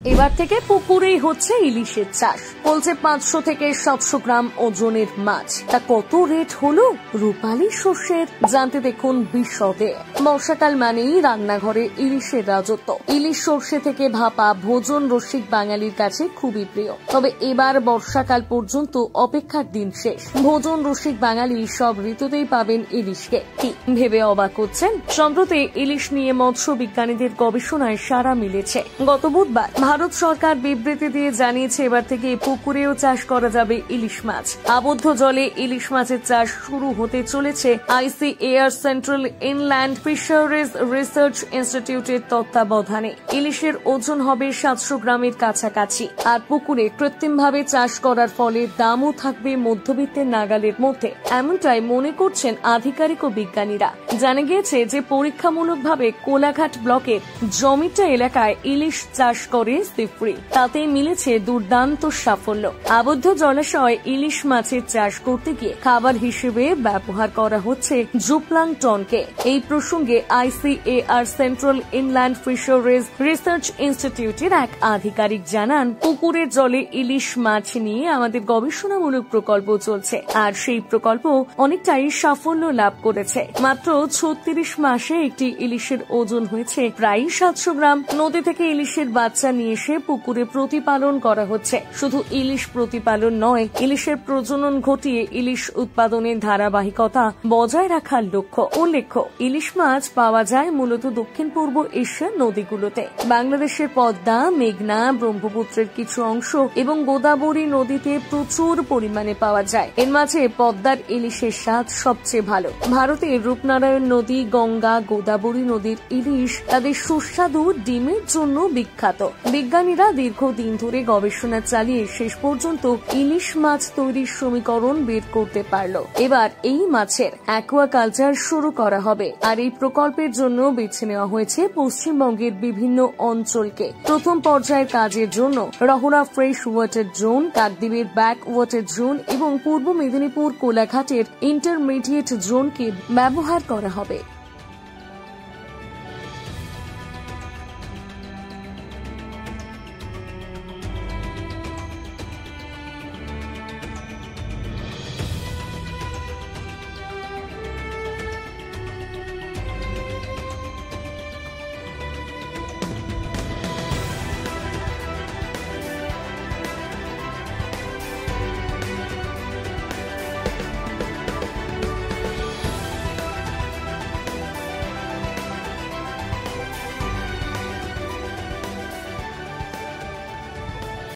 এবার থেকে পুকুরেই হচ্ছে ইলিশের চাষ। বলছে 500 থেকে 700 গ্রাম ওজনের মাছ। তা কত রেট হলো রূপালী শস্যের, জানতে দেখুন বিশদে। বর্ষাকাল মানেই রান্নাঘরে ইলিশের রাজত্ব। ইলিশ সর্ষে থেকে ভাপা ভোজন রসিক বাঙালির কাছে খুবই প্রিয়। তবে এবার বর্ষাকাল পর্যন্ত অপেক্ষার দিন শেষ। ভোজন রসিক বাঙালি সব ঋতুতেই পাবেন ইলিশকে। কি ভেবে অবাক হচ্ছেন? সম্প্রতি ইলিশ নিয়ে মৎস্য বিজ্ঞানীদের গবেষণায় সাড়া মিলেছে। গত বুধবার ভারত সরকার বিবৃতি দিয়ে জানিয়েছে এবার থেকে পুকুরেও চাষ করা যাবে ইলিশ মাছ। আবদ্ধ জলে ইলিশ মাছের চাষ শুরু হতে চলেছে ICAR central inland fisheries research ইনস্টিটিউটের তত্ত্বাবধানে। ইলিশের ওজন হবে 700 গ্রামের কাছাকাছি। আর পুকুরে কৃত্রিমভাবে চাষ করার ফলে দামও থাকবে মধ্যবিত্তের নাগালের মধ্যে, এমনটাই মনে করছেন আধিকারিক ও বিজ্ঞানীরা। জানা গিয়েছে যে পরীক্ষামূলকভাবে কোলাঘাট ব্লকের জমিটা এলাকায় ইলিশ চাষ করে সিফ্রি। তাতে মিলেছে দুর্দান্ত সাফল্য। আবদ্ধ জলাশয়ে ইলিশ মাছের চাষ করতে গিয়ে খাবার হিসেবে ব্যবহার করা হচ্ছে জুপ্লাংটনকে। এই প্রসঙ্গে ICAR central inland fisheries research ইনস্টিটিউটের এক আধিকারিক জানান, পুকুরের জলে ইলিশ মাছ নিয়ে আমাদের গবেষণামূলক প্রকল্প চলছে। আর সেই প্রকল্প অনেকটাই সাফল্য লাভ করেছে। মাত্র 36 মাসে একটি ইলিশের ওজন হয়েছে প্রায় 700 গ্রাম। নদী থেকে ইলিশের বাচ্চা নিয়ে এসে পুকুরে প্রতিপালন করা হচ্ছে। শুধু ইলিশ প্রতিপালন নয়, ইলিশের প্রজনন ঘটিয়ে ইলিশ উৎপাদনের ধারাবাহিকতা বজায় রাখার লক্ষ্য। উল্লেখ্য, ইলিশ মাছ পাওয়া যায় মূলত দক্ষিণ পূর্ব এশিয়ার নদীগুলোতে। বাংলাদেশের পদ্মা, মেঘনা, ব্রহ্মপুত্রের কিছু অংশ এবং গোদাবরী নদীতে প্রচুর পরিমাণে পাওয়া যায়। এর মাঝে পদ্মার ইলিশের স্বাদ সবচেয়ে ভালো। ভারতের রূপনারায়ণ নদী, গঙ্গা, গোদাবরী নদীর ইলিশ তাদের সুস্বাদু ডিমের জন্য বিখ্যাত। বিজ্ঞানীরা দীর্ঘদিন ধরে গবেষণা চালিয়ে শেষ পর্যন্ত ইলিশ মাছ তৈরির সমীকরণ বের করতে পারল। এবার এই মাছের অ্যাকুয়াকালচার শুরু করা হবে। আর এই প্রকল্পের জন্য বেছে নেওয়া হয়েছে পশ্চিমবঙ্গের বিভিন্ন অঞ্চলকে। প্রথম পর্যায়ের কাজের জন্য রহরা ফ্রেশ ওয়াটার জোন, কাকদ্বীপের ব্যাক ওয়াটার জোন এবং পূর্ব মেদিনীপুর কোলাঘাটের ইন্টারমিডিয়েট জোনকে ব্যবহার করা হবে।